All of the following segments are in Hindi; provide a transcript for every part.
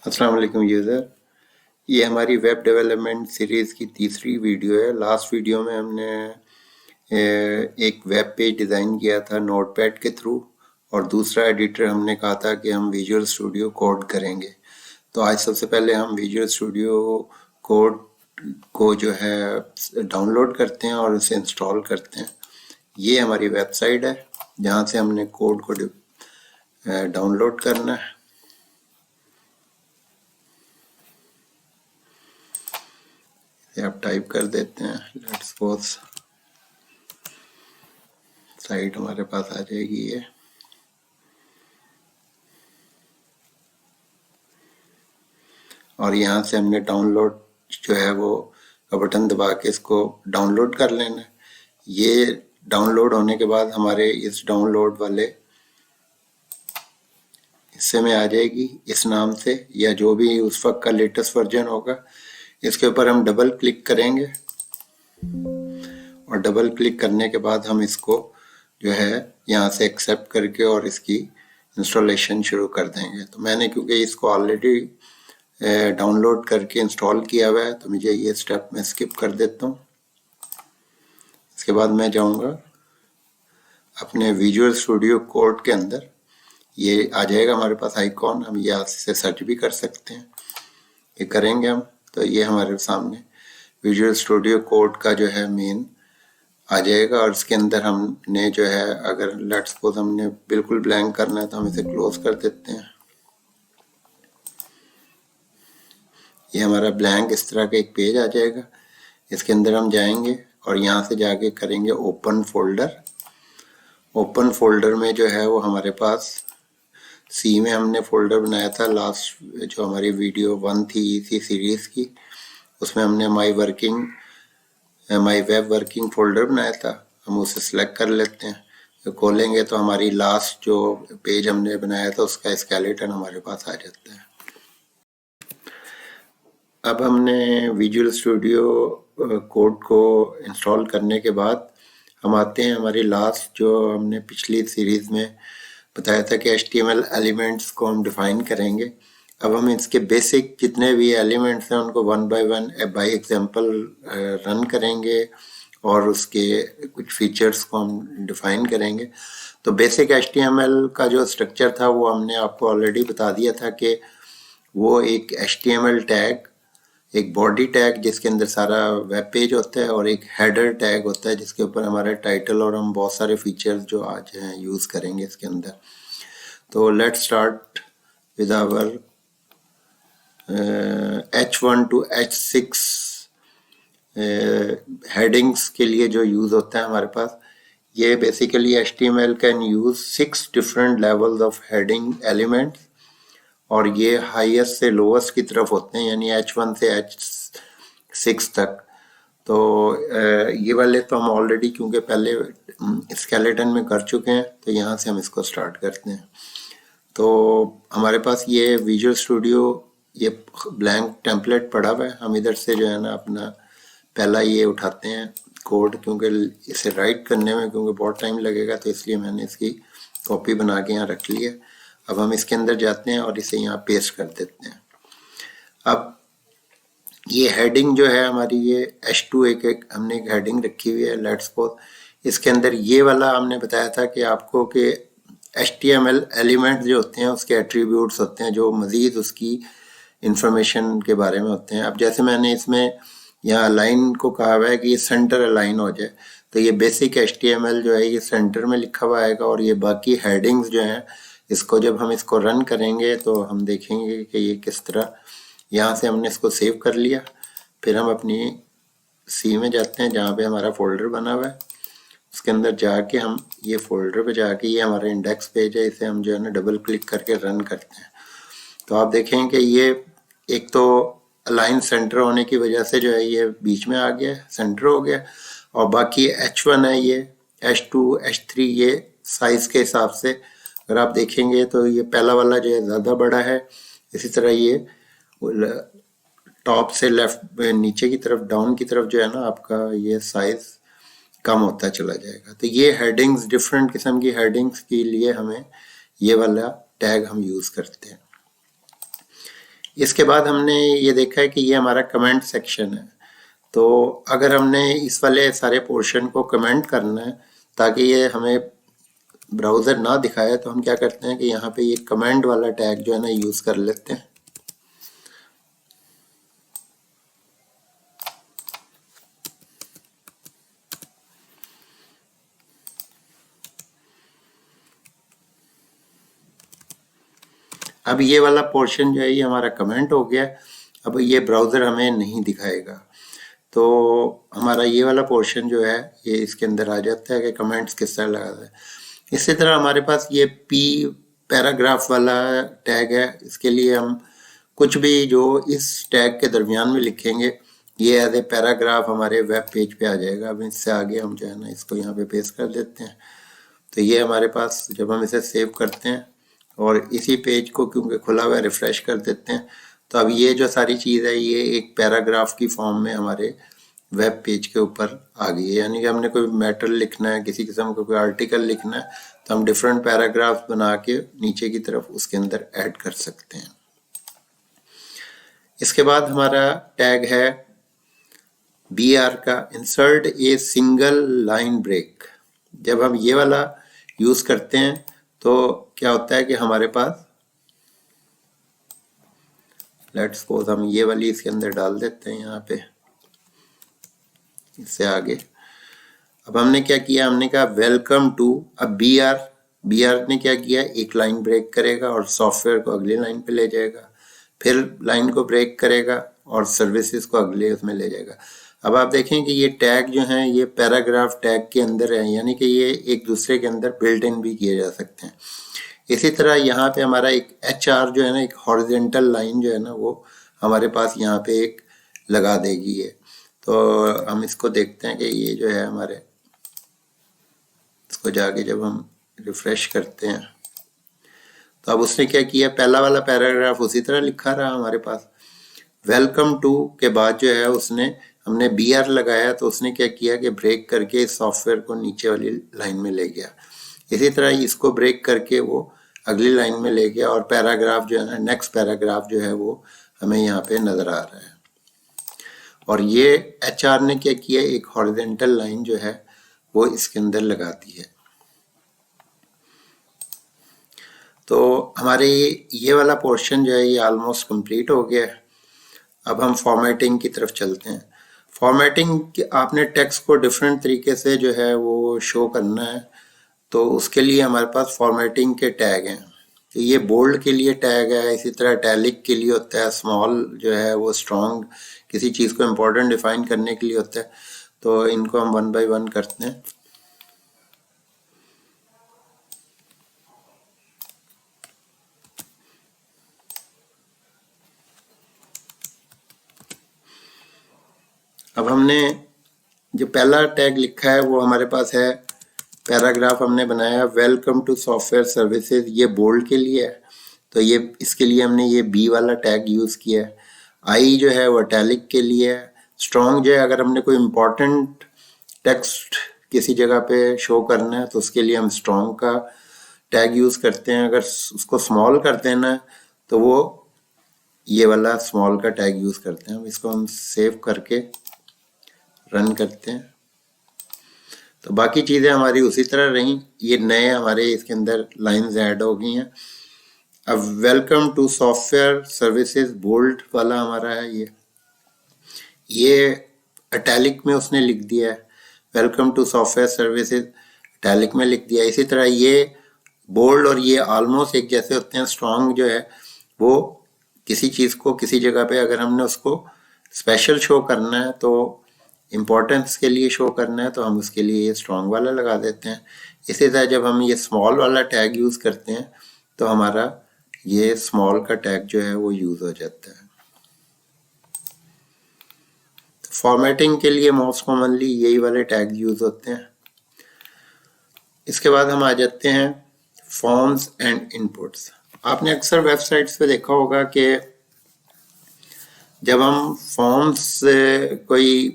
अस्सलाम वालेकुम यूज़र। ये हमारी वेब डेवलपमेंट सीरीज़ की तीसरी वीडियो है। लास्ट वीडियो में हमने एक वेब पेज डिज़ाइन किया था नोटपैड के थ्रू, और दूसरा एडिटर हमने कहा था कि हम विजुअल स्टूडियो कोड करेंगे। तो आज सबसे पहले हम विजुअल स्टूडियो कोड को जो है डाउनलोड करते हैं और उसे इंस्टॉल करते हैं। ये हमारी वेबसाइट है जहाँ से हमने कोड को डाउनलोड करना है। ये आप टाइप कर देते हैं, लेट्स सपोज साइट हमारे पास आ जाएगी ये। और यहाँ से हमने डाउनलोड जो है वो का बटन दबा के इसको डाउनलोड कर लेना है। ये डाउनलोड होने के बाद हमारे इस डाउनलोड वाले हिस्से में आ जाएगी इस नाम से, या जो भी उस वक्त का लेटेस्ट वर्जन होगा। इसके ऊपर हम डबल क्लिक करेंगे और डबल क्लिक करने के बाद हम इसको जो है यहाँ से एक्सेप्ट करके और इसकी इंस्टॉलेशन शुरू कर देंगे। तो मैंने क्योंकि इसको ऑलरेडी डाउनलोड करके इंस्टॉल किया हुआ है तो मुझे ये स्टेप मैं स्किप कर देता हूँ। इसके बाद मैं जाऊँगा अपने विजुअल स्टूडियो कोड के अंदर। ये आ जाएगा हमारे पास आइकॉन, हम यहाँ से सर्च भी कर सकते हैं। ये करेंगे हम तो ये हमारे सामने विजुअल स्टूडियो कोड का जो है मेन आ जाएगा। और इसके अंदर हमने जो है, अगर लेट्स सपोज हमने बिल्कुल ब्लैंक करना है तो हम इसे क्लोज कर देते हैं। ये हमारा ब्लैंक इस तरह का एक पेज आ जाएगा। इसके अंदर हम जाएंगे और यहाँ से जाके करेंगे ओपन फोल्डर। ओपन फोल्डर में जो है वो हमारे पास सी में हमने फोल्डर बनाया था लास्ट जो हमारी वीडियो 1 थी इसी सीरीज की, उसमें हमने माई वेब वर्किंग फोल्डर बनाया था। हम उसे सिलेक्ट कर लेते हैं। तो खोलेंगे तो हमारी लास्ट जो पेज हमने बनाया था उसका स्केलेटन हमारे पास आ जाता है। अब हमने विजुअल स्टूडियो कोड को इंस्टॉल करने के बाद हम आते हैं हमारी लास्ट जो हमने पिछली सीरीज में बताया था कि HTML एलिमेंट्स को हम डिफाइन करेंगे। अब हम इसके बेसिक जितने भी एलिमेंट्स हैं उनको one by one by example run करेंगे और उसके कुछ फीचर्स को हम डिफाइन करेंगे। तो बेसिक HTML का जो स्ट्रक्चर था वो हमने आपको ऑलरेडी बता दिया था कि वो एक HTML टैग, एक बॉडी टैग जिसके अंदर सारा वेब पेज होता है, और एक हेडर टैग होता है जिसके ऊपर हमारा टाइटल और हम बहुत सारे फीचर्स जो आज हैं यूज़ करेंगे इसके अंदर। तो let's start with our H1 to H6 headings के लिए जो यूज़ होता है हमारे पास। ये basically HTML can use 6 different levels of heading elements, और ये हाईएस्ट से लोवेस्ट की तरफ होते हैं, यानी H1 से H6 तक। तो ये वाले तो हम ऑलरेडी क्योंकि पहले स्केलेटन में कर चुके हैं तो यहाँ से हम इसको स्टार्ट करते हैं। तो हमारे पास ये विजुअल स्टूडियो ये ब्लैंक टेम्पलेट पड़ा हुआ है। हम इधर से जो है ना अपना पहला ये उठाते हैं कोड, क्योंकि इसे राइट करने में क्योंकि बहुत टाइम लगेगा तो इसलिए मैंने इसकी कॉपी बना के यहाँ रख ली है। अब हम इसके अंदर जाते हैं और इसे यहाँ पेस्ट कर देते हैं। अब ये हेडिंग जो है हमारी ये H2 एक हमने एक हेडिंग रखी हुई है लेट्स सपोज। इसके अंदर ये वाला हमने बताया था कि आपको कि HTML एलिमेंट जो होते हैं उसके एट्रीब्यूट्स होते हैं जो मज़ीद उसकी इंफॉर्मेशन के बारे में होते हैं। अब जैसे मैंने इसमें यहाँ अलाइन को कहा हुआ है कि ये सेंटर अलाइन हो जाए, तो ये बेसिक HTML जो है ये सेंटर में लिखा हुआ आएगा, और ये बाकी हेडिंग्स जो हैं इसको जब हम इसको रन करेंगे तो हम देखेंगे कि ये किस तरह। यहाँ से हमने इसको सेव कर लिया। फिर हम अपनी सी में जाते हैं जहाँ पे हमारा फोल्डर बना हुआ है। उसके अंदर जाके हम ये फोल्डर पे जाके ये हमारा इंडेक्स पेज है, इसे हम जो है ना डबल क्लिक करके रन करते हैं। तो आप देखें कि ये एक तो अलाइन सेंटर होने की वजह से जो है ये बीच में आ गया, सेंटर हो गया, और बाकी H1 है ये H2 H3 ये साइज के हिसाब से अगर आप देखेंगे तो ये पहला वाला जो है ज़्यादा बड़ा है। इसी तरह ये टॉप से लेफ्ट नीचे की तरफ डाउन की तरफ जो है ना आपका ये साइज कम होता चला जाएगा। तो ये हेडिंग्स डिफरेंट किस्म की हेडिंग्स के लिए हमें ये वाला टैग हम यूज़ करते हैं। इसके बाद हमने ये देखा है कि ये हमारा कमेंट सेक्शन है। तो अगर हमने इस वाले सारे पोर्शन को कमेंट करना है ताकि ये हमें ब्राउज़र ना दिखाए, तो हम क्या करते हैं कि यहाँ पे ये कमेंट वाला टैग जो है ना यूज़ कर लेते हैं। अब ये वाला पोर्शन जो है ये हमारा कमेंट हो गया। अब ये ब्राउज़र हमें नहीं दिखाएगा, तो हमारा ये वाला पोर्शन जो है ये इसके अंदर आ जाता है कि कमेंट्स किस तरह लगाते हैं। इसी तरह हमारे पास ये पी पैराग्राफ वाला टैग है। इसके लिए हम कुछ भी जो इस टैग के दरमियान में लिखेंगे ये एज ए पैराग्राफ हमारे वेब पेज पे आ जाएगा। अब इससे आगे हम जो है ना इसको यहाँ पे पेस्ट कर देते हैं। तो ये हमारे पास जब हम इसे सेव करते हैं और इसी पेज को क्योंकि खुला हुआ रिफ्रेश कर देते हैं, तो अब ये जो सारी चीज़ है ये एक पैराग्राफ की फॉर्म में हमारे वेब पेज के ऊपर आ गई है। यानी कि हमने कोई मैटर लिखना है, किसी किस्म का कोई आर्टिकल लिखना है, तो हम डिफरेंट पैराग्राफ बना के नीचे की तरफ उसके अंदर ऐड कर सकते हैं। इसके बाद हमारा टैग है BR का, insert a single line break. जब हम ये वाला यूज करते हैं तो क्या होता है कि हमारे पास, लेट्स सपोज हम ये वाली इसके अंदर डाल देते हैं यहाँ पे, इससे आगे। अब हमने क्या किया, हमने कहा वेलकम टू। अब BR ने क्या किया, एक लाइन ब्रेक करेगा और सॉफ्टवेयर को अगली लाइन पे ले जाएगा, फिर लाइन को ब्रेक करेगा और सर्विसेज को अगले उसमें ले जाएगा। अब आप देखें कि ये टैग जो हैं ये पैराग्राफ टैग के अंदर है, यानी कि ये एक दूसरे के अंदर बिल्ट इन भी किए जा सकते हैं। इसी तरह यहाँ पे हमारा एक HR जो है ना, एक हॉरिजेंटल लाइन जो है ना वो हमारे पास यहाँ पे एक लगा देगी है। तो हम इसको देखते हैं कि ये जो है हमारे, इसको जाके जब हम रिफ्रेश करते हैं तो अब उसने क्या किया, पहला वाला पैराग्राफ उसी तरह लिखा रहा हमारे पास। वेलकम टू के बाद जो है उसने, हमने BR लगाया तो उसने क्या किया कि ब्रेक करके इस सॉफ्टवेयर को नीचे वाली लाइन में ले गया। इसी तरह इसको ब्रेक करके वो अगली लाइन में ले गया और पैराग्राफ जो है ना, नेक्स्ट पैराग्राफ जो है वो हमें यहाँ पे नजर आ रहा है। और ये HR ने क्या किया, एक हॉरिजेंटल लाइन जो है वो इसके अंदर लगा दी है। तो हमारे ये वाला पोर्शन जो है ये ऑलमोस्ट कंप्लीट हो गया है। अब हम फॉर्मेटिंग की तरफ चलते हैं। फॉर्मेटिंग, आपने टेक्स्ट को डिफरेंट तरीके से जो है वो शो करना है, तो उसके लिए हमारे पास फॉर्मेटिंग के टैग हैं। तो ये बोल्ड के लिए टैग है, इसी तरह इटैलिक के लिए होता है, स्मॉल जो है वो स्ट्रॉन्ग किसी चीज़ को इम्पोर्टेंट डिफाइन करने के लिए होता है। तो इनको हम 1 बाय 1 करते हैं। अब हमने जो पहला टैग लिखा है वो हमारे पास है, पैराग्राफ हमने बनाया वेलकम टू सॉफ्टवेयर सर्विसेज, ये बोल्ड के लिए है, तो ये इसके लिए हमने ये B वाला टैग यूज़ किया है। I जो है वो इटैलिक के लिए है। स्ट्रॉन्ग जो है, अगर हमने कोई इम्पोर्टेंट टेक्स्ट किसी जगह पे शो करना है तो उसके लिए हम स्ट्रॉन्ग का टैग यूज़ करते हैं। अगर उसको स्मॉल कर देना है तो वो ये वाला स्मॉल का टैग यूज़ करते हैं। इसको हम सेव करके रन करते हैं तो बाकी चीज़ें हमारी उसी तरह रहीं। ये नए हमारे इसके अंदर लाइंस ऐड हो गई हैं। अब welcome to software services bold वाला हमारा है, ये इटैलिक में उसने लिख दिया है। Welcome to software services italic में लिख दिया। इसी तरह ये बोल्ड और ये ऑलमोस्ट एक जैसे होते हैं। स्ट्रॉन्ग जो है वो किसी चीज़ को किसी जगह पे अगर हमने उसको स्पेशल शो करना है, तो इम्पोर्टेंस के लिए शो करना है, तो हम उसके लिए ये स्ट्रॉन्ग वाला लगा देते हैं। इसी तरह जब हम ये स्मॉल वाला टैग यूज़ करते हैं तो हमारा ये स्मॉल का टैग जो है वो यूज़ हो जाता है। फॉर्मेटिंग के लिए मोस्ट कॉमनली यही वाले टैग यूज़ होते हैं। इसके बाद हम आ जाते हैं फॉर्म्स एंड इनपुट्स। आपने अक्सर वेबसाइट्स पे देखा होगा कि जब हम फॉर्म्स से कोई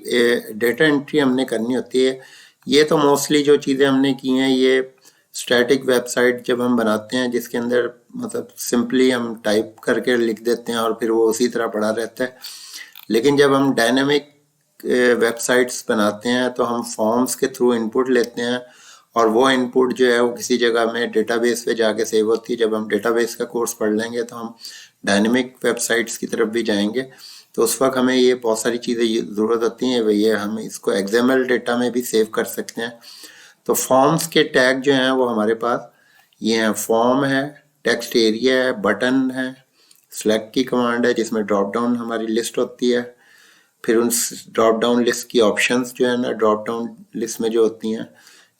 डेटा एंट्री हमने करनी होती है, ये तो मोस्टली जो चीज़ें हमने की हैं ये स्टैटिक वेबसाइट जब हम बनाते हैं जिसके अंदर मतलब सिंपली हम टाइप करके लिख देते हैं और फिर वो उसी तरह पड़ा रहता है। लेकिन जब हम डायनेमिक वेबसाइट्स बनाते हैं तो हम फॉर्म्स के थ्रू इनपुट लेते हैं और वो इनपुट जो है वो किसी जगह में डेटाबेस पे जाके सेव होती है। जब हम डेटाबेस का कोर्स पढ़ लेंगे तो हम डायनेमिक वेबसाइट्स की तरफ भी जाएंगे। तो उस वक्त हमें ये बहुत सारी चीज़ें ज़रूरत होती हैं भैया, हम इसको एक्सएमएल डेटा में भी सेव कर सकते हैं। तो फॉर्म्स के टैग जो हैं वो हमारे पास ये हैं, फॉर्म है, टेक्स्ट एरिया है, बटन है, सेलेक्ट की कमांड है जिसमें ड्रॉप डाउन हमारी लिस्ट होती है। फिर उन ड्रॉप डाउन लिस्ट की ऑप्शंस जो है ना ड्रॉप डाउन लिस्ट में जो होती हैं।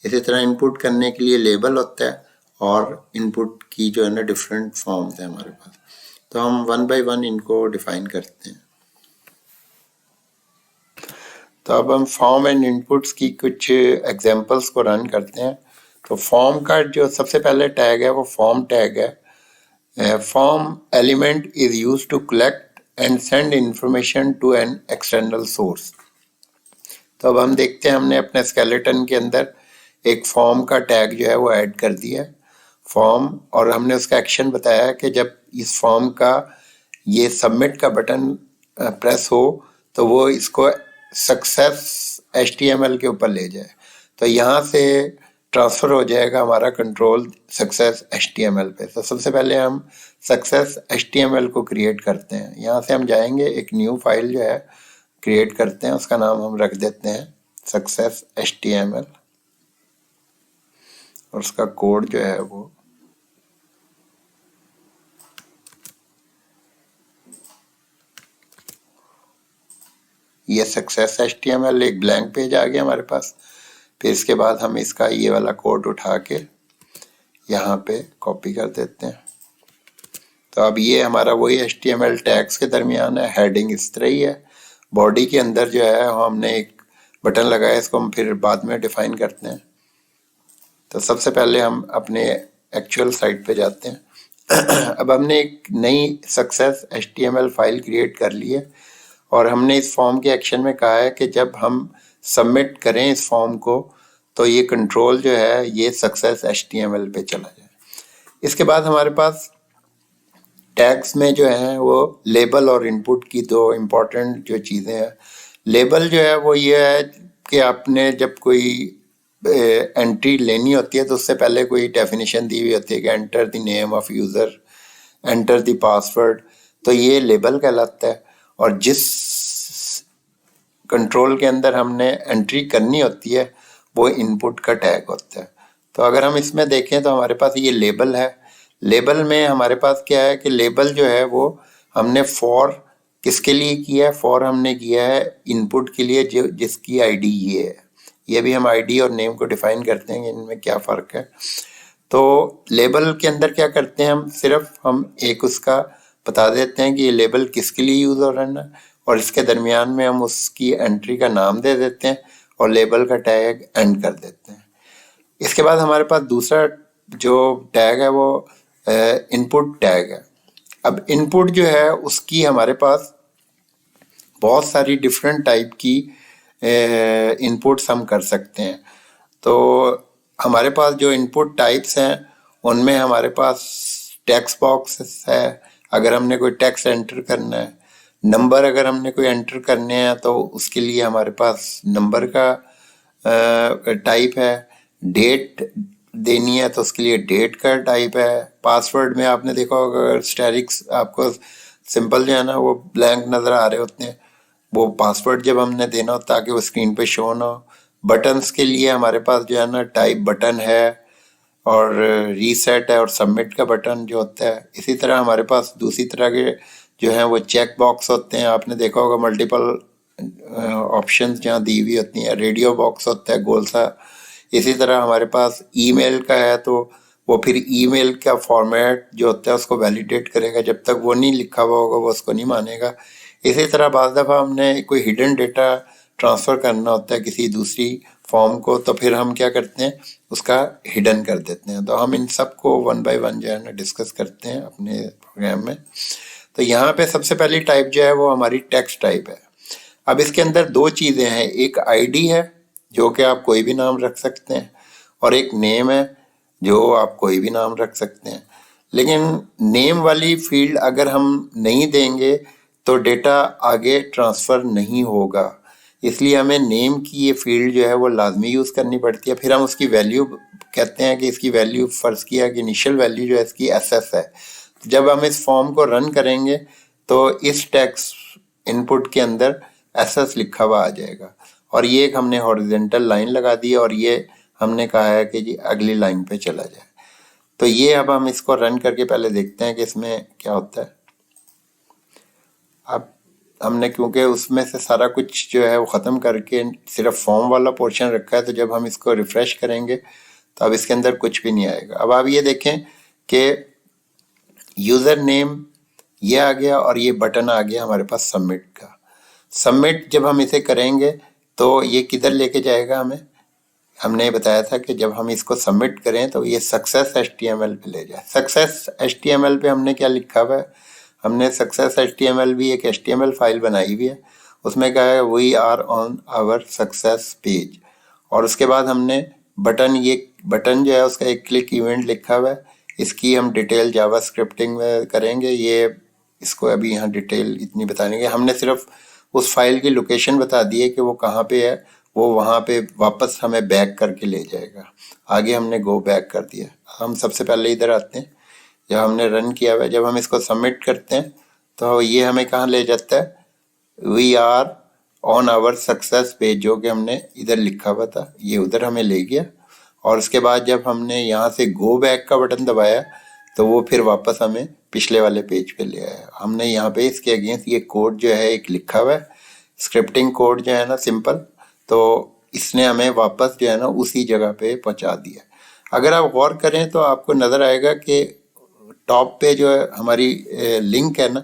इसी तरह इनपुट करने के लिए लेबल होता है और इनपुट की जो है ना डिफरेंट फॉर्म्स है हमारे पास। तो हम वन बाय वन इनको डिफाइन करते हैं। तो अब हम फॉर्म एंड इनपुट्स की कुछ एग्जांपल्स को रन करते हैं। तो फॉर्म का जो सबसे पहले टैग है वो फॉर्म टैग है। Form element is used to collect and send information to an external source. तो अब हम देखते हैं हमने अपने स्केलेटन के अंदर एक फॉर्म का टैग जो है वो ऐड कर दिया है फॉर्म, और हमने उसका एक्शन बताया कि जब इस फॉर्म का ये सबमिट का बटन प्रेस हो तो वो इसको सक्सेस HTML के ऊपर ले जाए। तो यहाँ से ट्रांसफ़र हो जाएगा हमारा कंट्रोल सक्सेस HTML पे। तो सबसे पहले हम सक्सेस HTML को क्रिएट करते हैं। यहाँ से हम जाएंगे, एक न्यू फाइल जो है क्रिएट करते हैं, उसका नाम हम रख देते हैं सक्सेस HTML और उसका कोड जो है वो ये सक्सेस HTML एक ब्लैंक पेज आ गया हमारे पास। फिर इसके बाद हम इसका ये वाला कोड उठा के यहाँ पे कॉपी कर देते हैं। तो अब ये हमारा वही HTML टैग्स के दरमियान है, हेडिंग इस तरह ही है। बॉडी के अंदर जो है हमने एक बटन लगाया, इसको हम फिर बाद में डिफाइन करते हैं। तो सबसे पहले हम अपने एक्चुअल साइट पे जाते हैं। अब हमने एक नई सक्सेस HTML फाइल क्रिएट कर ली है और हमने इस फॉर्म के एक्शन में कहा है कि जब हम सबमिट करें इस फॉर्म को तो ये कंट्रोल जो है ये सक्सेस HTML पे चला जाए। इसके बाद हमारे पास टैग्स में जो है वो लेबल और इनपुट की दो इम्पोर्टेंट जो चीज़ें हैं। लेबल जो है वो ये है कि आपने जब कोई एंट्री लेनी होती है तो उससे पहले कोई डेफिनेशन दी हुई होती है कि enter the name of user, enter the password, तो ये लेबल कहलाता है। और जिस कंट्रोल के अंदर हमने एंट्री करनी होती है वो इनपुट का टैग होता है। तो अगर हम इसमें देखें तो हमारे पास ये लेबल है। लेबल में हमारे पास क्या है कि लेबल जो है वो हमने फॉर किसके लिए किया है, फॉर हमने किया है इनपुट के लिए जो जिसकी आईडी ये है। ये भी हम आईडी और नेम को डिफाइन करते हैं, इनमें क्या फ़र्क है। तो लेबल के अंदर क्या करते हैं, हम एक उसका बता देते हैं कि ये लेबल किसके लिए यूज़ हो रहा है और इसके दरमियान में हम उसकी एंट्री का नाम दे देते हैं और लेबल का टैग एंड कर देते हैं। इसके बाद हमारे पास दूसरा जो टैग है वो इनपुट टैग है। अब इनपुट जो है उसकी हमारे पास बहुत सारी डिफरेंट टाइप की इनपुट्स हम कर सकते हैं। तो हमारे पास जो इनपुट टाइप्स हैं उनमें हमारे पास टेक्स्ट बॉक्स है, अगर हमने कोई टेक्स्ट एंटर करना है। नंबर अगर हमने कोई एंटर करने हैं तो उसके लिए हमारे पास नंबर का टाइप है। डेट देनी है तो उसके लिए डेट का टाइप है। पासवर्ड में आपने देखा होगा स्टैटिक्स आपको सिंपल जो है ना वो ब्लैंक नज़र आ रहे होते हैं, वो पासवर्ड जब हमने देना हो ताकि वो स्क्रीन पे शो ना हो। बटन्स के लिए हमारे पास जो है ना टाइप बटन है और रीसेट है और सबमिट का बटन जो होता है। इसी तरह हमारे पास दूसरी तरह के जो हैं वो चेक बॉक्स होते हैं, आपने देखा होगा मल्टीपल ऑप्शंस जहाँ दी हुई होती हैं। रेडियो बॉक्स होता है गोल सा। इसी तरह हमारे पास ईमेल का है तो वो फिर ईमेल का फॉर्मेट जो होता है उसको वैलिडेट करेगा, जब तक वो नहीं लिखा हुआ होगा वो उसको नहीं मानेगा। इसी तरह बाज़ दफ़ा हमने कोई हिडन डेटा ट्रांसफ़र करना होता है किसी दूसरी फॉर्म को, तो फिर हम क्या करते हैं उसका हिडन कर देते हैं। तो हम इन सब को वन बाय वन जो है ना डिस्कस करते हैं अपने प्रोग्राम में। तो यहाँ पे सबसे पहली टाइप जो है वो हमारी टेक्स्ट टाइप है। अब इसके अंदर दो चीज़ें हैं, एक आईडी है जो कि आप कोई भी नाम रख सकते हैं और एक नेम है। जो आप कोई भी नाम रख सकते हैं। लेकिन नेम वाली फील्ड अगर हम नहीं देंगे तो डेटा आगे ट्रांसफ़र नहीं होगा, इसलिए हमें नेम की ये फील्ड जो है वो लाजमी यूज़ करनी पड़ती है। फिर हम उसकी वैल्यू कहते हैं कि इसकी वैल्यू फ़र्ज़ किया कि इनिशियल वैल्यू जो है इसकी SS है। जब हम इस फॉर्म को रन करेंगे तो इस टेक्स्ट इनपुट के अंदर SS लिखा हुआ आ जाएगा, और ये एक हमने हॉरिजेंटल लाइन लगा दी और ये हमने कहा है कि जी अगली लाइन पे चला जाए। तो ये अब हम इसको रन करके पहले देखते हैं कि इसमें क्या होता है। अब हमने क्योंकि उसमें से सारा कुछ जो है वो ख़त्म करके सिर्फ फॉर्म वाला पोर्शन रखा है, तो जब हम इसको रिफ़्रेश करेंगे तो अब इसके अंदर कुछ भी नहीं आएगा। अब आप ये देखें कि यूज़र नेम ये आ गया और ये बटन आ गया हमारे पास सबमिट का। सबमिट जब हम इसे करेंगे तो ये किधर लेके जाएगा हमें, हमने बताया था कि जब हम इसको सबमिट करें तो ये सक्सेस HTML पे ले जाए। सक्सेस HTML पे हमने क्या लिखा हुआ है, हमने सक्सेस HTML भी एक HTML फाइल बनाई हुई है, उसमें क्या है we are on our success page, और उसके बाद हमने बटन, ये बटन जो है उसका एक क्लिक इवेंट लिखा हुआ है। इसकी हम डिटेल जावा स्क्रिप्टिंग में करेंगे, ये इसको अभी यहाँ डिटेल इतनी बताएंगे। हमने सिर्फ उस फाइल की लोकेशन बता दी है कि वो कहाँ पे है, वो वहाँ पे वापस हमें बैक करके ले जाएगा। आगे हमने गो बैक कर दिया। हम सबसे पहले इधर आते हैं, जब हमने रन किया हुआ है, जब हम इसको सबमिट करते हैं तो ये हमें कहाँ ले जाता है, we are on our success page, जो कि हमने इधर लिखा हुआ था ये उधर हमें ले गया। और उसके बाद जब हमने यहाँ से गो बैक का बटन दबाया तो वो फिर वापस हमें पिछले वाले पेज पे ले आया। हमने यहाँ पे इसके अगेंस्ट ये कोड जो है एक लिखा हुआ है, स्क्रिप्टिंग कोड जो है ना सिंपल, तो इसने हमें वापस जो है ना उसी जगह पे पहुँचा दिया। अगर आप गौर करें तो आपको नज़र आएगा कि टॉप पे जो है हमारी लिंक है ना,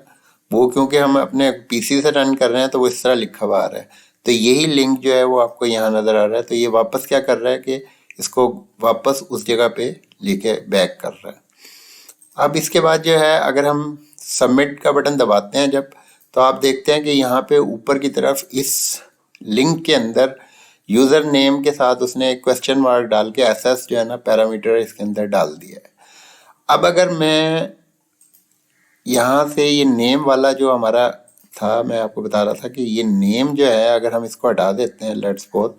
वो क्योंकि हम अपने पीसी से रन कर रहे हैं तो वो इस तरह लिखा हुआ आ रहा है, तो यही लिंक जो है वो आपको यहाँ नज़र आ रहा है। तो ये वापस क्या कर रहा है कि इसको वापस उस जगह पे लेके बैक कर रहा है। अब इसके बाद जो है अगर हम सबमिट का बटन दबाते हैं जब, तो आप देखते हैं कि यहाँ पे ऊपर की तरफ इस लिंक के अंदर यूज़र नेम के साथ उसने एक क्वेश्चन मार्क डाल के SS जो है ना पैरामीटर इसके अंदर डाल दिया है। अब अगर मैं यहाँ से ये नेम वाला जो हमारा था, मैं आपको बता रहा था कि ये नेम जो है अगर हम इसको हटा देते हैं, लेट्स सपोज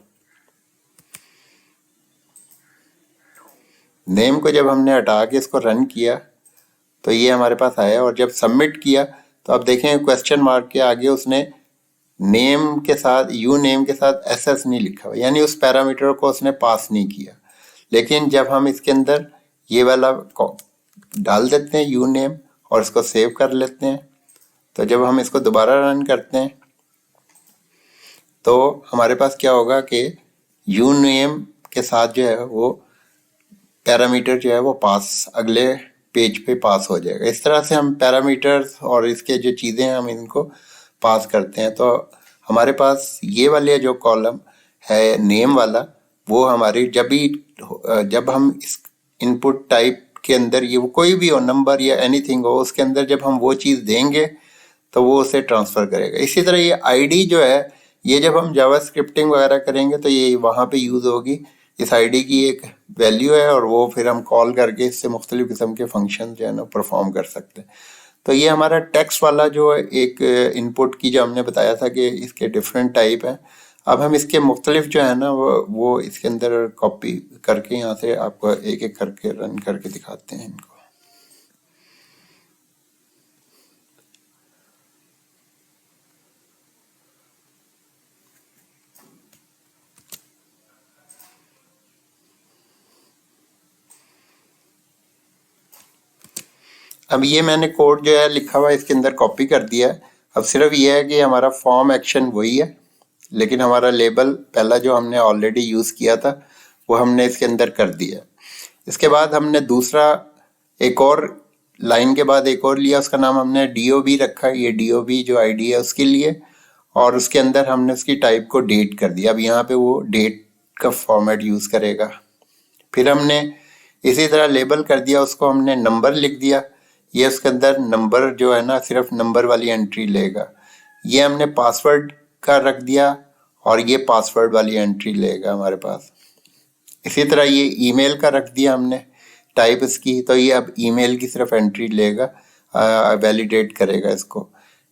नेम को जब हमने हटा के इसको रन किया तो ये हमारे पास आया, और जब सबमिट किया तो आप देखें क्वेश्चन मार्क के आगे उसने नेम के साथ यू नेम के साथ SS नहीं लिखा हुआ, यानी उस पैरामीटर को उसने पास नहीं किया। लेकिन जब हम इसके अंदर ये वाला डाल देते हैं यू नेम और इसको सेव कर लेते हैं, तो जब हम इसको दोबारा रन करते हैं तो हमारे पास क्या होगा कि यू नेम के साथ जो है वो पैरामीटर जो है वो पास अगले पेज पे पास हो जाएगा। इस तरह से हम पैरामीटर्स और इसके जो चीज़ें हैं हम इनको पास करते हैं। तो हमारे पास ये वाले जो कॉलम है नेम वाला, वो हमारी जब हम इस इनपुट टाइप के अंदर ये कोई भी हो, नंबर या एनीथिंग हो, उसके अंदर जब हम वो चीज़ देंगे तो वो उसे ट्रांसफ़र करेगा। इसी तरह ये आईडी जो है, ये जब हम जावा स्क्रिप्टिंग वगैरह करेंगे तो ये वहाँ पे यूज़ होगी। इस आईडी की एक वैल्यू है और वो फिर हम कॉल करके इससे मुख्तलिफ किस्म के फंक्शन जो है ना परफॉर्म कर सकते हैं। तो ये हमारा टेक्स्ट वाला जो एक इनपुट की जो हमने बताया था कि इसके डिफरेंट टाइप हैं। अब हम इसके मुख्तलिफ जो है ना वो इसके अंदर कॉपी करके यहाँ से आपको एक एक करके रन करके दिखाते हैं इनको। अब ये मैंने कोड जो है लिखा हुआ है इसके अंदर कॉपी कर दिया है। अब सिर्फ ये है कि हमारा फॉर्म एक्शन वही है, लेकिन हमारा लेबल पहला जो हमने ऑलरेडी यूज़ किया था वो हमने इसके अंदर कर दिया। इसके बाद हमने दूसरा एक और लाइन के बाद एक और लिया, उसका नाम हमने DOB रखा। ये DOB जो ID है उसके लिए, और उसके अंदर हमने उसकी टाइप को डेट कर दिया। अब यहाँ पे वो डेट का फॉर्मेट यूज़ करेगा। फिर हमने इसी तरह लेबल कर दिया, उसको हमने नंबर लिख दिया। ये उसके अंदर नंबर जो है ना सिर्फ नंबर वाली एंट्री लेगा। ये हमने पासवर्ड का रख दिया और ये पासवर्ड वाली एंट्री लेगा हमारे पास। इसी तरह ये ईमेल का रख दिया हमने। टाइप इसकी, तो ये अब ईमेल की सिर्फ एंट्री लेगा, वैलिडेट करेगा इसको।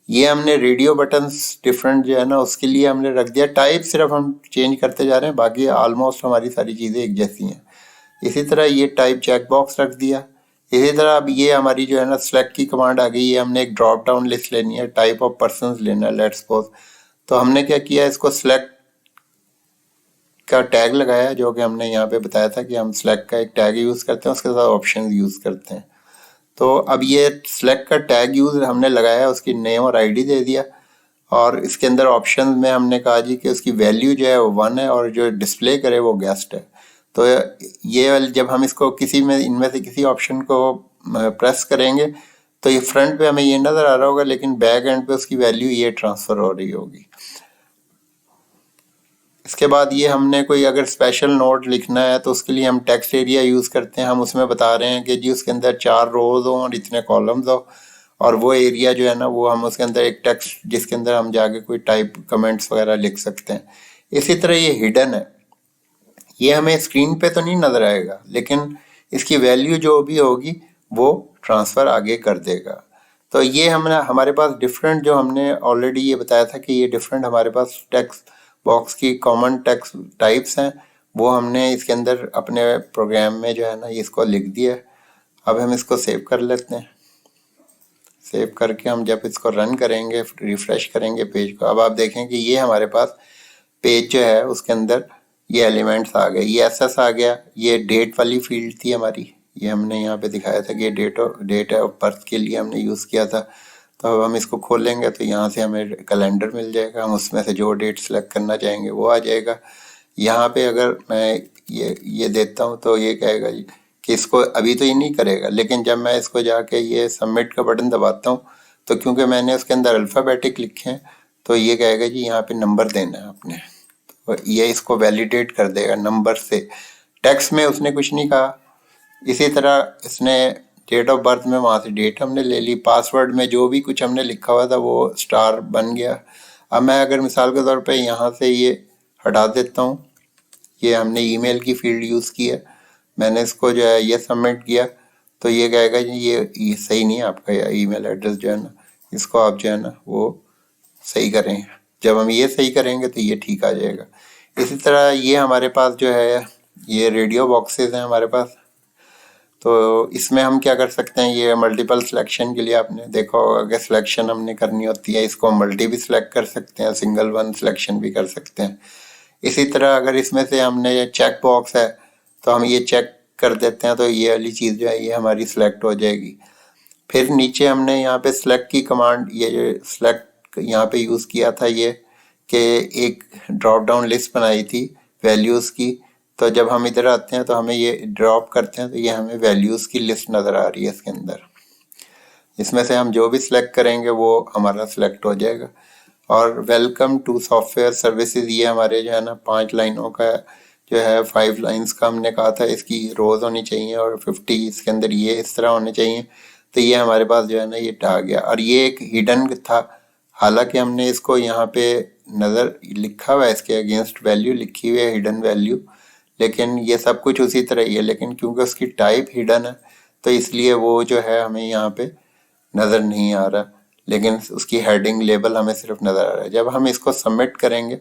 ये हमने रेडियो बटन्स डिफरेंट जो है ना उसके लिए हमने रख दिया, टाइप सिर्फ हम चेंज करते जा रहे हैं, बाकी ऑलमोस्ट हमारी सारी चीज़ें एक जैसी हैं। इसी तरह ये टाइप चेक बॉक्स रख दिया। इसी तरह अब ये हमारी जो है ना सेलेक्ट की कमांड आ गई, ये हमने एक ड्रॉप डाउन लिस्ट लेनी है, टाइप ऑफ पर्सन लेना है लेट्स सपोज। तो हमने क्या किया, इसको सिलेक्ट का टैग लगाया, जो कि हमने यहाँ पे बताया था कि हम सिलेक्ट का एक टैग यूज़ करते हैं, उसके साथ ऑप्शन यूज़ करते हैं। तो अब ये सिलेक्ट का टैग यूज़ हमने लगाया, उसकी नेम और आईडी दे दिया, और इसके अंदर ऑप्शन में हमने कहा जी कि उसकी वैल्यू जो है वो 1 है और जो डिस्प्ले करे वो गेस्ट है। तो ये जब हम इसको किसी में इनमें से किसी ऑप्शन को प्रेस करेंगे तो ये फ्रंट पे हमें ये नज़र आ रहा होगा, लेकिन बैक एंड पे उसकी वैल्यू ये ट्रांसफ़र हो रही होगी। इसके बाद ये हमने कोई अगर स्पेशल नोट लिखना है तो उसके लिए हम टेक्स्ट एरिया यूज़ करते हैं। हम उसमें बता रहे हैं कि जी उसके अंदर 4 रोज़ हों और इतने कॉलम्स हो, और वो एरिया जो है ना वो हम उसके अंदर एक टेक्स्ट जिसके अंदर हम जाके कोई टाइप कमेंट्स वगैरह लिख सकते हैं। इसी तरह ये हिडन है, ये हमें स्क्रीन पे तो नहीं नज़र आएगा, लेकिन इसकी वैल्यू जो भी होगी वो ट्रांसफ़र आगे कर देगा। तो ये हमने हमारे पास डिफरेंट जो हमने ऑलरेडी ये बताया था कि ये डिफरेंट हमारे पास टेक्स्ट बॉक्स की कॉमन टेक्स्ट टाइप्स हैं, वो हमने इसके अंदर अपने प्रोग्राम में जो है ना इसको लिख दिया है। अब हम इसको सेव कर लेते हैं। सेव करके हम जब इसको रन करेंगे, रिफ़्रेश करेंगे पेज को, अब आप देखें कि ये हमारे पास पेज जो है उसके अंदर ये एलिमेंट्स आ गए, ये एसएस आ गया, ये डेट वाली फील्ड थी हमारी, ये हमने यहाँ पे दिखाया था कि डेट ऑफ बर्थ के लिए हमने यूज़ किया था। तो अब हम इसको खोलेंगे तो यहाँ से हमें कैलेंडर मिल जाएगा, हम उसमें से जो डेट सेलेक्ट करना चाहेंगे वो आ जाएगा। यहाँ पे अगर मैं ये देता हूँ तो ये कहेगा जी कि इसको अभी तो ये नहीं करेगा, लेकिन जब मैं इसको जाके ये सबमिट का बटन दबाता हूँ तो क्योंकि मैंने उसके अंदर अल्फ़ाबेटिक लिखे हैं तो ये कहेगा जी यहाँ पे नंबर देना है आपने, तो ये इसको वैलिडेट कर देगा नंबर से। टेक्स्ट में उसने कुछ नहीं कहा। इसी तरह इसने डेट ऑफ बर्थ में वहाँ से डेट हमने ले ली, पासवर्ड में जो भी कुछ हमने लिखा हुआ था वो स्टार बन गया। अब मैं अगर मिसाल के तौर पे यहाँ से ये हटा देता हूँ, ये हमने ईमेल की फील्ड यूज़ की है, मैंने इसको जो है ये सबमिट किया तो ये कहेगा जी ये सही नहीं है आपका ईमेल एड्रेस जो है ना, इसको आप जो है ना वो सही करें। जब हम ये सही करेंगे तो ये ठीक आ जाएगा। इसी तरह ये हमारे पास जो है ये रेडियो बॉक्सेस हैं हमारे पास, तो इसमें हम क्या कर सकते हैं, ये मल्टीपल सिलेक्शन के लिए आपने देखा होगा कि सिलेक्शन हमने करनी होती है, इसको मल्टी भी सिलेक्ट कर सकते हैं, सिंगल वन सिलेक्शन भी कर सकते हैं। इसी तरह अगर इसमें से हमने चेक बॉक्स है तो हम ये चेक कर देते हैं तो ये वाली चीज़ जो है ये हमारी सिलेक्ट हो जाएगी। फिर नीचे हमने यहाँ पे सिलेक्ट की कमांड, ये जो सिलेक्ट यहाँ पे यूज़ किया था ये कि एक ड्रॉप डाउन लिस्ट बनाई थी वैल्यूज़ की, तो जब हम इधर आते हैं तो हमें ये ड्रॉप करते हैं तो ये हमें वैल्यूज़ की लिस्ट नज़र आ रही है इसके अंदर। इसमें से हम जो भी सिलेक्ट करेंगे वो हमारा सिलेक्ट हो जाएगा। और वेलकम टू सॉफ्टवेयर सर्विसेज, ये हमारे जो है ना 5 लाइनों का जो है 5 लाइंस का हमने कहा था इसकी रोज़ होनी चाहिए और 50 इसके अंदर ये इस तरह होने चाहिए। तो ये हमारे पास जो है ना ये आ गया, और ये एक हिडन था, हालांकि हमने इसको यहाँ पे नज़र लिखा हुआ है, इसके अगेंस्ट वैल्यू लिखी हुई है हिडन वैल्यू, लेकिन ये सब कुछ उसी तरह ही है, लेकिन क्योंकि उसकी टाइप हिडन है तो इसलिए वो जो है हमें यहाँ पे नज़र नहीं आ रहा, लेकिन उसकी हेडिंग लेबल हमें सिर्फ नज़र आ रहा है। जब हम इसको सबमिट करेंगे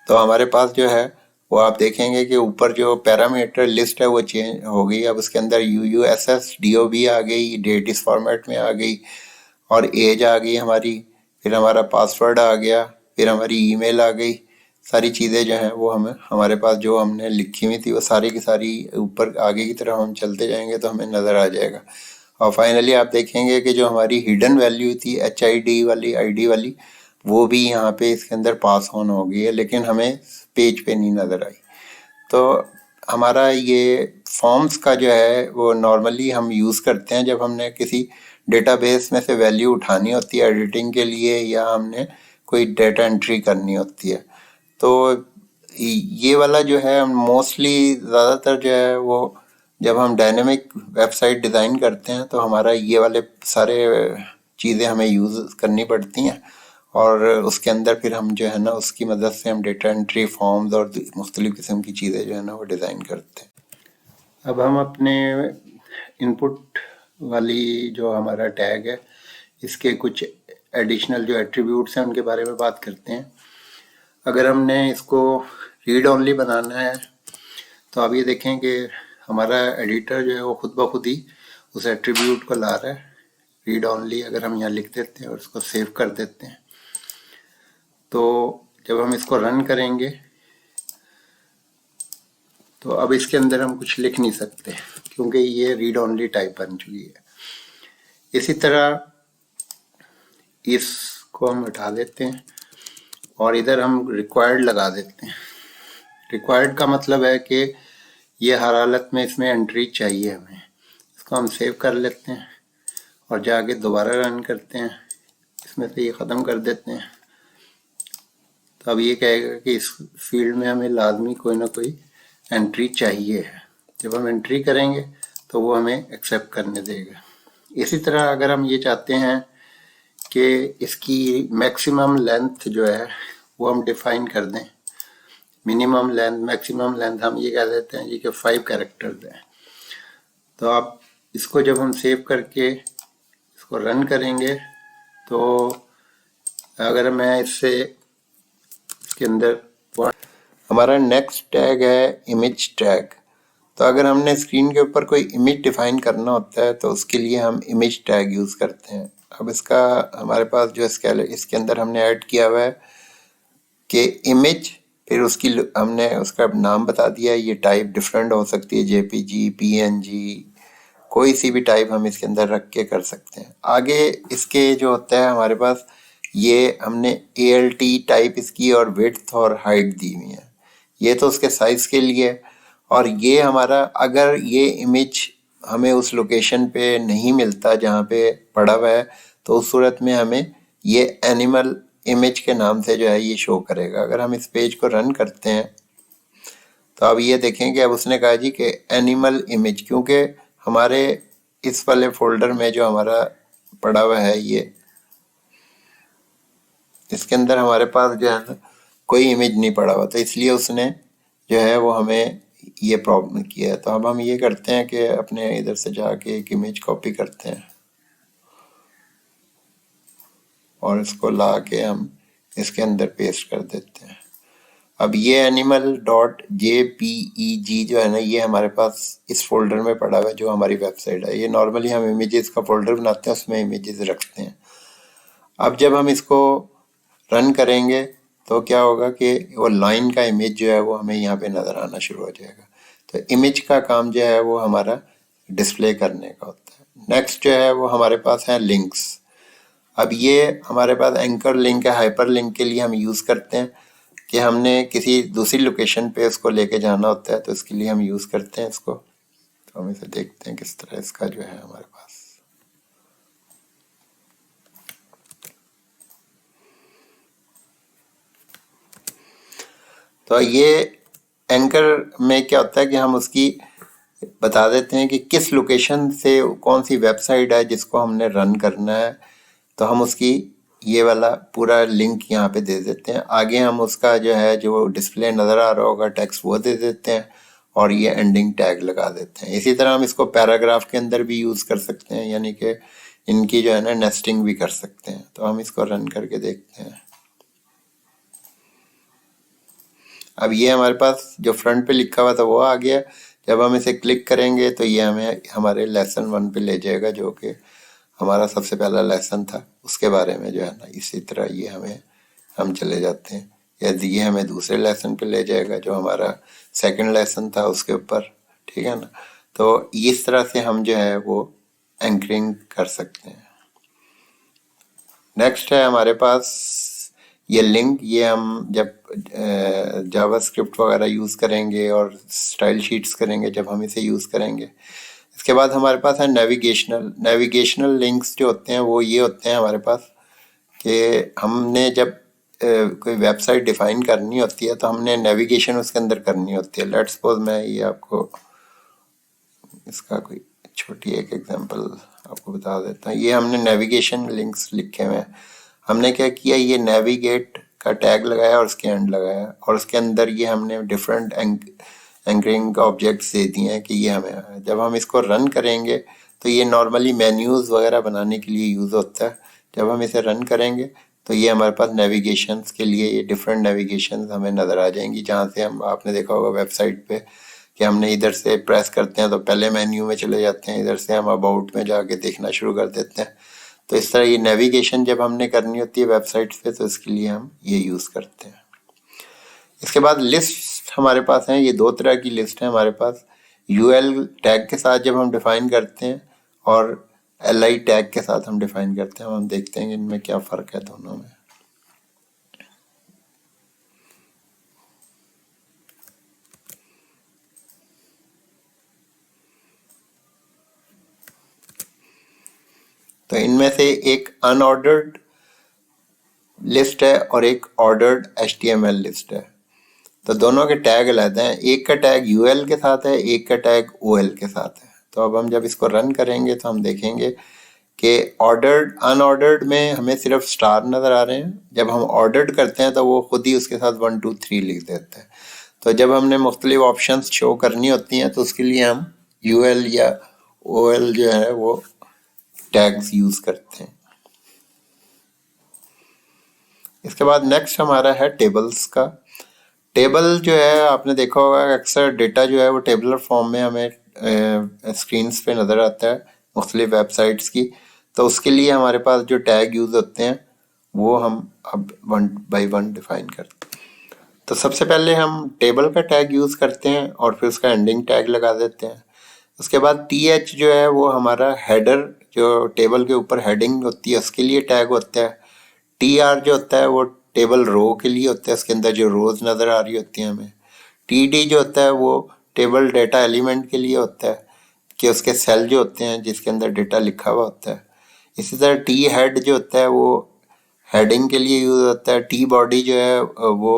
तो हमारे पास जो है वो आप देखेंगे कि ऊपर जो पैरामीटर लिस्ट है वो चेंज हो गई। अब उसके अंदर UUSS आ गई, डेट इस फॉर्मेट में आ गई, और एज आ गई हमारी, फिर हमारा पासवर्ड आ गया, फिर हमारी ईमेल आ गई। सारी चीज़ें जो हैं वो हमें हमारे पास जो हमने लिखी हुई थी वो सारी की सारी ऊपर आगे की तरफ हम चलते जाएंगे तो हमें नज़र आ जाएगा। और फाइनली आप देखेंगे कि जो हमारी हिडन वैल्यू थी HID वाली ID वाली, वो भी यहाँ पे इसके अंदर पास ऑन हो गई है, लेकिन हमें पेज पे नहीं नज़र आई। तो हमारा ये फॉर्म्स का जो है वो नॉर्मली हम यूज़ करते हैं जब हमने किसी डेटाबेस में से वैल्यू उठानी होती है एडिटिंग के लिए, या हमने कोई डेटा एंट्री करनी होती है। तो ये वाला जो है मोस्टली ज़्यादातर जो है वो जब हम डायनेमिक वेबसाइट डिज़ाइन करते हैं तो हमारा ये वाले सारे चीज़ें हमें यूज़ करनी पड़ती हैं, और उसके अंदर फिर हम जो है ना उसकी मदद से हम डेटा एंट्री फॉर्म्स और मुख्तलिफ़ किस्म की चीज़ें जो है ना वो डिज़ाइन करते हैं। अब हम अपने इनपुट वाली जो हमारा टैग है इसके कुछ एडिशनल जो एट्रीब्यूट्स हैं उनके बारे में बात करते हैं। अगर हमने इसको रीड ओनली बनाना है तो आप ये देखें कि हमारा एडिटर जो है वो खुद ब खुद ही उस एट्रीब्यूट को ला रहा है। रीड ओनली अगर हम यहाँ लिख देते हैं और इसको सेव कर देते हैं तो जब हम इसको रन करेंगे तो अब इसके अंदर हम कुछ लिख नहीं सकते क्योंकि ये रीड ओनली टाइप बन चुकी है। इसी तरह इसको हम हटा देते हैं और इधर हम रिक्वायर्ड लगा देते हैं। रिक्वायर्ड का मतलब है कि ये हर हालत में इसमें एंट्री चाहिए हमें। इसको हम सेव कर लेते हैं और जाके दोबारा रन करते हैं, इसमें से ये ख़त्म कर देते हैं। तो अब ये कहेगा कि इस फील्ड में हमें लाजमी कोई ना कोई एंट्री चाहिए है। जब हम एंट्री करेंगे तो वो हमें एक्सेप्ट करने देगा। इसी तरह अगर हम ये चाहते हैं कि इसकी मैक्सिमम लेंथ जो है वो हम डिफाइन कर दें, मिनिमम लेंथ मैक्सिमम लेंथ हम ये कह देते हैं जी कि 5 कैरेक्टर्स हैं। तो आप इसको जब हम सेव करके इसको रन करेंगे तो अगर मैं इससे इसके अंदर हमारा नेक्स्ट टैग है इमेज टैग। तो अगर हमने स्क्रीन के ऊपर कोई इमेज डिफाइन करना होता है तो उसके लिए हम इमेज टैग यूज़ करते हैं। अब इसका हमारे पास जो इसके अंदर हमने ऐड किया हुआ है कि इमेज, फिर उसकी हमने उसका नाम बता दिया। ये टाइप डिफरेंट हो सकती है, जेपीजी, पीएनजी, कोई सी भी टाइप हम इसके अंदर रख के कर सकते हैं। आगे इसके जो होता है हमारे पास ये हमने ALT टाइप इसकी और विड्थ और हाइट दी हुई है। ये तो उसके साइज के लिए। और ये हमारा अगर ये इमेज हमें उस लोकेशन पे नहीं मिलता जहाँ पे पड़ा हुआ है तो उस सूरत में हमें ये एनिमल इमेज के नाम से जो है ये शो करेगा। अगर हम इस पेज को रन करते हैं तो अब ये देखेंगे, अब उसने कहा जी कि एनिमल इमेज, क्योंकि हमारे इस वाले फोल्डर में जो हमारा पड़ा हुआ है ये इसके अंदर हमारे पास जो है ना कोई इमेज नहीं पड़ा हुआ, तो इसलिए उसने जो है वो हमें ये प्रॉब्लम किया है। तो अब हम ये करते हैं कि अपने इधर से जाके एक इमेज कॉपी करते हैं और इसको ला के हम इसके अंदर पेस्ट कर देते हैं। अब ये animal.jpeg जो है ना ये हमारे पास इस फोल्डर में पड़ा हुआ है जो हमारी वेबसाइट है। ये नॉर्मली हम इमेजेस का फोल्डर बनाते हैं, उसमें इमेजेस रखते हैं। अब जब हम इसको रन करेंगे तो क्या होगा कि वो लाइन का इमेज जो है वो हमें यहाँ पे नज़र आना शुरू हो जाएगा। तो इमेज का काम जो है वो हमारा डिस्प्ले करने का होता है। नेक्स्ट जो है वो हमारे पास है लिंक्स। अब ये हमारे पास एंकर लिंक है, हाइपर लिंक के लिए हम यूज़ करते हैं कि हमने किसी दूसरी लोकेशन पे इसको लेके जाना होता है तो इसके लिए हम यूज़ करते हैं इसको। तो हम इसे देखते हैं किस तरह इसका जो है हमारे पास। तो ये एंकर में क्या होता है कि हम उसकी बता देते हैं कि किस लोकेशन से कौन सी वेबसाइट है जिसको हमने रन करना है, तो हम उसकी ये वाला पूरा लिंक यहाँ पे दे देते हैं। आगे हम उसका जो है जो डिस्प्ले नज़र आ रहा होगा टेक्स्ट वो दे देते हैं और ये एंडिंग टैग लगा देते हैं। इसी तरह हम इसको पैराग्राफ के अंदर भी यूज़ कर सकते हैं, यानी कि इनकी जो है ना नेस्टिंग भी कर सकते हैं। तो हम इसको रन करके देखते हैं। अब ये हमारे पास जो फ्रंट पे लिखा हुआ था वो आ गया। जब हम इसे क्लिक करेंगे तो ये हमें हमारे लेसन 1 पे ले जाएगा जो कि हमारा सबसे पहला लेसन था, उसके बारे में जो है ना। इसी तरह ये हम चले जाते हैं, यदि ये हमें दूसरे लेसन पे ले जाएगा जो हमारा सेकंड लेसन था उसके ऊपर, ठीक है ना। तो इस तरह से हम जो है वो एंकरिंग कर सकते हैं। नेक्स्ट है हमारे पास ये लिंक। ये हम जब जावास्क्रिप्ट वगैरह यूज़ करेंगे और स्टाइल शीट्स करेंगे जब हम इसे यूज़ करेंगे। इसके बाद हमारे पास है नेविगेशनल लिंक्स जो होते हैं वो ये होते हैं हमारे पास कि हमने जब कोई वेबसाइट डिफाइन करनी होती है तो हमने नेविगेशन उसके अंदर करनी होती है। लेट्स सपोज मैं ये आपको इसका कोई छोटी एक एग्जांपल आपको बता देता हूँ। ये हमने नेविगेशन लिंक्स लिखे हुए हैं। हमने क्या किया, ये नेविगेट का टैग लगाया और उसके एंड लगाया और उसके अंदर ये हमने डिफरेंट एंकरिंग ऑब्जेक्ट्स दे दिए हैं कि ये हमें, जब हम इसको रन करेंगे तो ये नॉर्मली मेन्यूज़ वगैरह बनाने के लिए यूज़ होता है। जब हम इसे रन करेंगे तो ये हमारे पास नेविगेशंस के लिए ये डिफरेंट नेविगेशंस हमें नज़र आ जाएंगी, जहाँ से हम, आपने देखा होगा वेबसाइट पे कि हमने इधर से प्रेस करते हैं तो पहले मेन्यू में चले जाते हैं, इधर से हम अबाउट में जाके देखना शुरू कर देते हैं। तो इस तरह ये नेविगेशन जब हमने करनी होती है वेबसाइट पे तो इसके लिए हम ये यूज़ करते हैं। इसके बाद लिस्ट हमारे पास हैं, ये दो तरह की लिस्ट है हमारे पास। यूएल टैग के साथ जब हम डिफाइन करते हैं और एलआई टैग के साथ हम डिफाइन करते हैं, हम देखते हैं इनमें क्या फ़र्क है दोनों में। तो इनमें से एक अनऑर्डर्ड लिस्ट है और एक ऑर्डर्ड HTML लिस्ट है। तो दोनों के टैग अलग हैं, एक का टैग UL के साथ है, एक का टैग OL के साथ है। तो अब हम जब इसको रन करेंगे तो हम देखेंगे कि ऑर्डर्ड अनऑर्डर्ड में हमें सिर्फ स्टार नज़र आ रहे हैं। जब हम ऑर्डर्ड करते हैं तो वो खुद ही उसके साथ 1 2 3 लिख देता है। तो जब हमने मुख्तलिफ ऑप्शंस शो करनी होती हैं तो उसके लिए हम UL या OL जो है वो टैग्स यूज़ करते हैं। इसके बाद नेक्स्ट हमारा है टेबल्स का। टेबल जो है आपने देखा होगा अक्सर डेटा जो है वो टेबलर फॉर्म में हमें स्क्रीन्स पे नज़र आता है मुख्तलिफ वेबसाइट्स की। तो उसके लिए हमारे पास जो टैग यूज़ होते हैं वो हम अब 1 बाय 1 डिफाइन करते हैं। तो सबसे पहले हम टेबल का टैग यूज़ करते हैं और फिर उसका एंडिंग टैग लगा देते हैं। उसके बाद TH जो है वो हमारा हेडर, जो टेबल के ऊपर हेडिंग होती है उसके लिए टैग होता है। TR जो होता है वो टेबल रो के लिए होता है, उसके अंदर जो रोज नज़र आ रही होती हैं हमें। TD जो होता है वो टेबल डेटा एलिमेंट के लिए होता है कि उसके सेल जो होते हैं जिसके अंदर डेटा लिखा हुआ होता है। इसी तरह T हेड जो होता है वो हेडिंग के लिए यूज़ होता है। T बॉडी जो है वो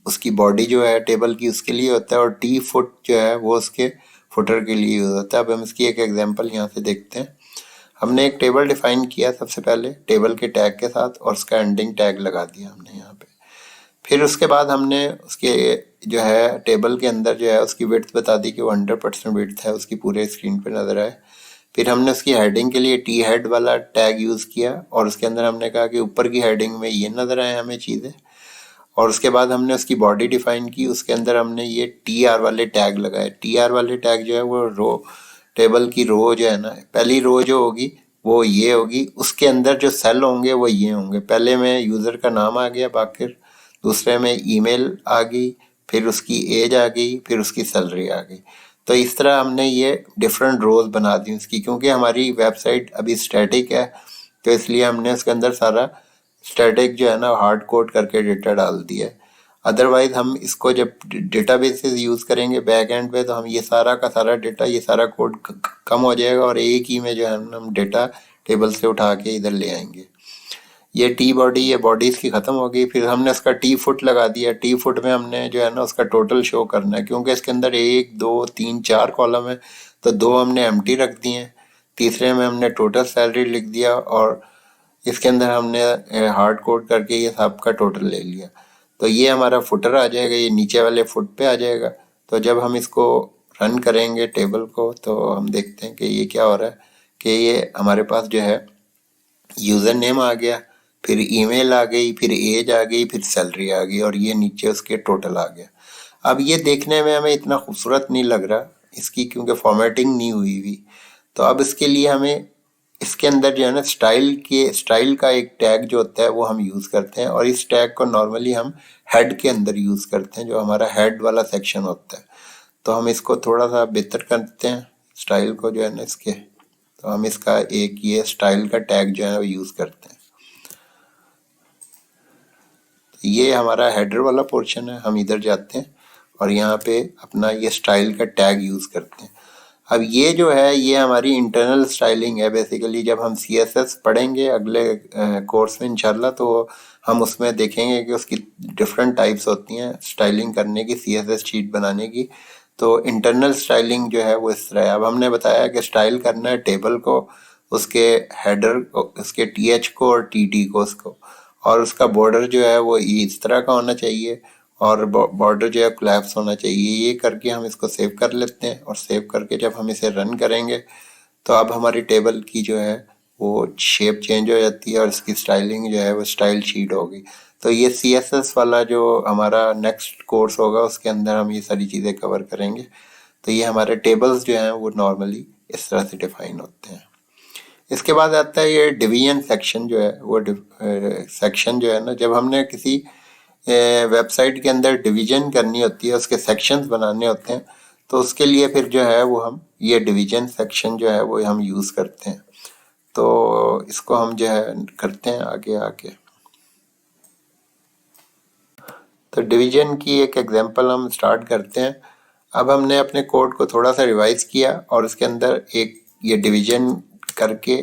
उसकी बॉडी जो है टेबल की उसके लिए होता है। और T फुट जो है वो उसके फुटर के लिए यूज़ होता है। अब हम इसकी एक एग्जांपल यहाँ से देखते हैं। हमने एक टेबल डिफाइन किया सबसे पहले टेबल के टैग के साथ और उसका एंडिंग टैग लगा दिया हमने यहाँ पे। फिर उसके बाद हमने उसके जो है टेबल के अंदर जो है उसकी विड्थ बता दी कि वो 100% विड्थ है, उसकी पूरे स्क्रीन पे नज़र आए। फिर हमने उसकी हेडिंग के लिए T हेड वाला टैग यूज़ किया और उसके अंदर हमने कहा कि ऊपर की हेडिंग में ये नज़र आए हमें चीज़ें। और उसके बाद हमने उसकी बॉडी डिफाइन की, उसके अंदर हमने ये TR वाले टैग लगाए। TR वाले टैग जो है वो रो, टेबल की रो जो है ना, पहली रो जो होगी वो ये होगी, उसके अंदर जो सेल होंगे वो ये होंगे। पहले में यूज़र का नाम आ गया बाकिर, दूसरे में ईमेल आ गई, फिर उसकी एज आ गई, फिर उसकी सैलरी आ गई। तो इस तरह हमने ये डिफरेंट रोज बना दी उसकी, क्योंकि हमारी वेबसाइट अभी स्टैटिक है तो इसलिए हमने उसके अंदर सारा स्टैटिक जो है ना हार्ड कोड करके डेटा डाल दिया है। अदरवाइज हम इसको जब डेटाबेसेस यूज़ करेंगे बैक एंड पे तो हम ये सारा का सारा डेटा, ये सारा कोड कम हो जाएगा और एक ही में जो है हम डेटा टेबल से उठा के इधर ले आएंगे। ये T बॉडी, ये बॉडी इसकी ख़त्म हो गई। फिर हमने इसका T फुट लगा दिया। T फुट में हमने जो है ना उसका टोटल शो करना है, क्योंकि इसके अंदर 1 2 3 4 कॉलम है तो 2 हमने एम्प्टी रख दिए हैं। तीसरे में हमने टोटल सैलरी लिख दिया और इसके अंदर हमने हार्ड कोड करके ये सब का टोटल ले लिया। तो ये हमारा फुटर आ जाएगा, ये नीचे वाले फुट पे आ जाएगा। तो जब हम इसको रन करेंगे टेबल को तो हम देखते हैं कि ये क्या हो रहा है कि ये हमारे पास जो है यूज़र नेम आ गया, फिर ईमेल आ गई, फिर एज आ गई, फिर सैलरी आ गई और ये नीचे उसके टोटल आ गया। अब ये देखने में हमें इतना खूबसूरत नहीं लग रहा इसकी, क्योंकि फॉर्मेटिंग नहीं हुई हुई। तो अब इसके लिए हमें इसके अंदर जो है ना स्टाइल का एक टैग जो होता है वो हम यूज़ करते हैं और इस टैग को नॉर्मली हम हेड के अंदर यूज़ करते हैं, जो हमारा हेड वाला सेक्शन होता है। तो हम इसको थोड़ा सा बेहतर करते हैं स्टाइल को जो है ना इसके, तो हम इसका एक ये स्टाइल का टैग जो है वो यूज़ करते हैं। तो ये हमारा हेडर वाला पोर्शन है, हम इधर जाते हैं और यहाँ पे अपना ये स्टाइल का टैग यूज़ करते हैं। अब ये जो है ये हमारी इंटरनल स्टाइलिंग है बेसिकली। जब हम CSS पढ़ेंगे अगले कोर्स में इंशाल्लाह तो हम उसमें देखेंगे कि उसकी डिफरेंट टाइप्स होती हैं स्टाइलिंग करने की, CSS शीट बनाने की। तो इंटरनल स्टाइलिंग जो है वो इस तरह है। अब हमने बताया कि स्टाइल करना है टेबल को, उसके हेडर को, उसके TH को और TT को, उसको, और उसका बॉर्डर जो है वो इस तरह का होना चाहिए और बॉर्डर जो है कोलैप्स होना चाहिए। ये करके हम इसको सेव कर लेते हैं और सेव करके जब हम इसे रन करेंगे तो अब हमारी टेबल की जो है वो शेप चेंज हो जाती है और इसकी स्टाइलिंग जो है वो स्टाइल शीट होगी। तो ये CSS वाला जो हमारा नेक्स्ट कोर्स होगा उसके अंदर हम ये सारी चीज़ें कवर करेंगे। तो ये हमारे टेबल्स जो हैं वो नॉर्मली इस तरह से डिफाइन होते हैं। इसके बाद आता है ये डिवीजन सेक्शन जो है वो सेक्शन जो है ना, जब हमने किसी वेबसाइट के अंदर डिवीजन करनी होती है, उसके सेक्शंस बनाने होते हैं, तो उसके लिए फिर जो है वो हम ये डिवीजन सेक्शन जो है वो हम यूज़ करते हैं। तो इसको हम जो है करते हैं आगे आके। तो डिवीजन की एक एग्जांपल हम स्टार्ट करते हैं। अब हमने अपने कोड को थोड़ा सा रिवाइज किया और उसके अंदर एक ये डिवीजन करके,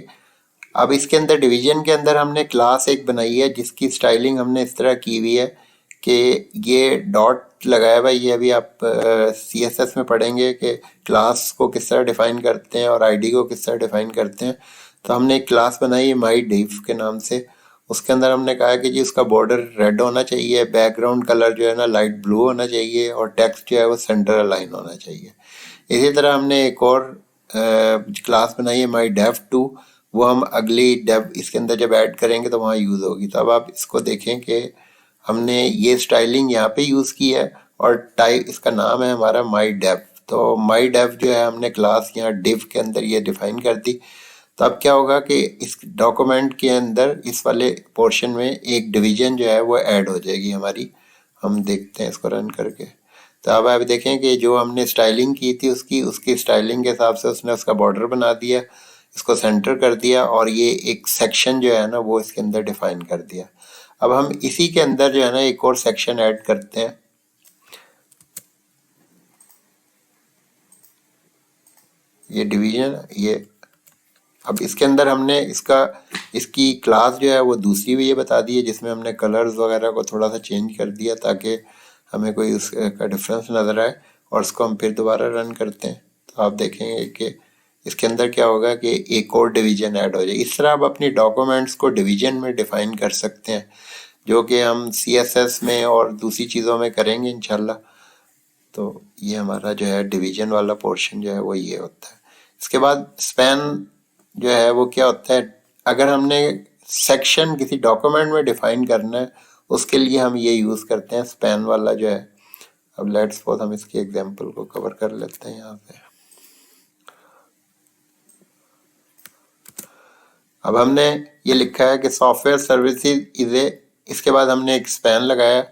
अब इसके अंदर डिवीजन के अंदर हमने क्लास एक बनाई है जिसकी स्टाइलिंग हमने इस तरह की हुई है कि ये डॉट लगाया हुआ है। ये अभी आप CSS में पढ़ेंगे कि क्लास को किस तरह डिफाइन करते हैं और आईडी को किस तरह डिफाइन करते हैं। तो हमने एक क्लास बनाई है माई डिव के नाम से। उसके अंदर हमने कहा कि जी उसका बॉर्डर रेड होना चाहिए, बैकग्राउंड कलर जो है ना लाइट ब्लू होना चाहिए और टेक्स्ट जो है वो सेंटर अलाइन होना चाहिए। इसी तरह हमने एक और क्लास बनाई है माई डेव टू। वो हम अगली डेव इसके अंदर जब ऐड करेंगे तो वहाँ यूज़ होगी। तो अब आप इसको देखें कि हमने ये स्टाइलिंग यहाँ पे यूज़ की है और टाइप इसका नाम है हमारा माई डेव। तो माई डेव जो है हमने क्लास यहाँ डिव के अंदर ये डिफाइन कर दी। तो अब क्या होगा कि इस डॉक्यूमेंट के अंदर इस वाले पोर्शन में एक डिवीजन जो है वो ऐड हो जाएगी हमारी। हम देखते हैं इसको रन करके। तो अब आप देखें कि जो हमने स्टाइलिंग की थी उसकी स्टाइलिंग के हिसाब से उसने उसका बॉर्डर बना दिया, इसको सेंटर कर दिया और ये एक सेक्शन जो है ना वो इसके अंदर डिफाइन कर दिया। अब हम इसी के अंदर जो है ना एक और सेक्शन ऐड करते हैं। ये डिवीजन ये अब इसके अंदर हमने इसकी क्लास जो है वो दूसरी भी ये बता दी है जिसमें हमने कलर्स वगैरह को थोड़ा सा चेंज कर दिया ताकि हमें कोई उसका डिफरेंस नज़र आए। और इसको हम फिर दोबारा रन करते हैं तो आप देखेंगे कि इसके अंदर क्या होगा कि एक और डिवीजन ऐड हो जाए। इस तरह आप अपनी डॉक्यूमेंट्स को डिवीजन में डिफाइन कर सकते हैं, जो कि हम CSS में और दूसरी चीज़ों में करेंगे इंशाल्लाह। तो ये हमारा जो है डिवीजन वाला पोर्शन जो है वो ये होता है। इसके बाद स्पैन जो है वो क्या होता है, अगर हमने सेक्शन किसी डॉक्यूमेंट में डिफाइन करना है उसके लिए हम ये यूज़ करते हैं स्पैन वाला जो है। अब लेट्स सपोज हम इसकी एग्जांपल को कवर कर लेते हैं यहाँ पे। अब हमने ये लिखा है कि सॉफ्टवेयर सर्विसेज इज ए, इसके बाद हमने एक स्पैन लगाया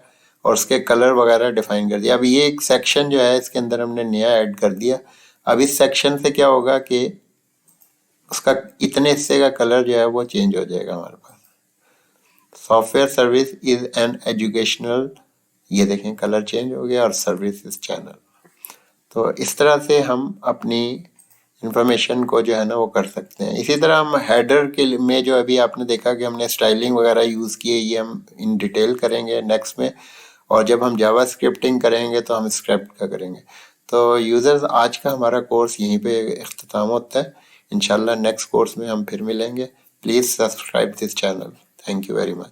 और उसके कलर वगैरह डिफाइन कर दिया। अब ये एक सेक्शन जो है इसके अंदर हमने नया ऐड कर दिया। अब इस सेक्शन से क्या होगा कि उसका इतने हिस्से का कलर जो है वो चेंज हो जाएगा हमारे पास। Software service is an educational, ये देखें कलर चेंज हो गया और सर्विस इज चैनल। तो इस तरह से हम अपनी इंफॉर्मेशन को जो है ना वो कर सकते हैं। इसी तरह हम हेडर के में जो अभी आपने देखा कि हमने स्टाइलिंग वगैरह यूज़ की है, ये हम इन डिटेल करेंगे नेक्स्ट में। और जब हम जावा स्क्रिप्टिंग करेंगे तो हम स्क्रिप्ट का करेंगे। तो यूज़र्स आज का हमारा कोर्स यहीं पे इख्तिताम होता है। इंशाल्लाह नेक्स्ट कोर्स में हम फिर मिलेंगे। Please subscribe this channel. Thank you very much.